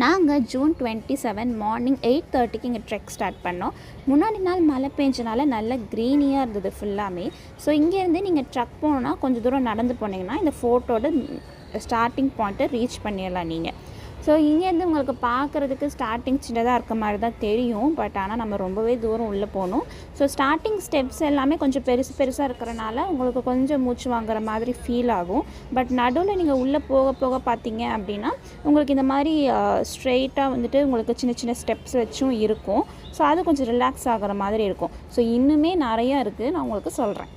நாங்கள் June 27 morning 8:30க்கு இங்கே trek start பண்ணோம். முன்னாடி நாள் மழை பெஞ்சனால நல்ல க்ரீனியாக இருந்தது ஃபுல்லாமே. ஸோ இங்கேருந்து நீங்கள் ட்ரக் போனோன்னா கொஞ்சம் தூரம் நடந்து போனீங்கன்னா இந்த ஃபோர்ட்டோட ஸ்டார்டிங் பாயிண்ட்டை ரீச் பண்ணிடலாம் நீங்கள். ஸோ இங்கேருந்து உங்களுக்கு பார்க்குறதுக்கு ஸ்டார்டிங் சின்னதாக இருக்க மாதிரி தான் தெரியும். பட் ஆனால் நம்ம ரொம்பவே தூரம் உள்ளே போகணும். ஸோ ஸ்டார்டிங் ஸ்டெப்ஸ் எல்லாமே கொஞ்சம் பெருசாக இருக்கிறனால உங்களுக்கு கொஞ்சம் மூச்சு வாங்குற மாதிரி ஃபீல் ஆகும். பட் நடுவில் நீங்கள் உள்ளே போக போக பார்த்தீங்க அப்படின்னா உங்களுக்கு இந்த மாதிரி ஸ்ட்ரெயிட்டாக வந்துட்டு உங்களுக்கு சின்ன சின்ன ஸ்டெப்ஸ் வச்சும் இருக்கும். ஸோ அது கொஞ்சம் ரிலாக்ஸ் ஆகிற மாதிரி இருக்கும். ஸோ இன்னுமே நிறையா இருக்குது, நான் உங்களுக்கு சொல்கிறேன்.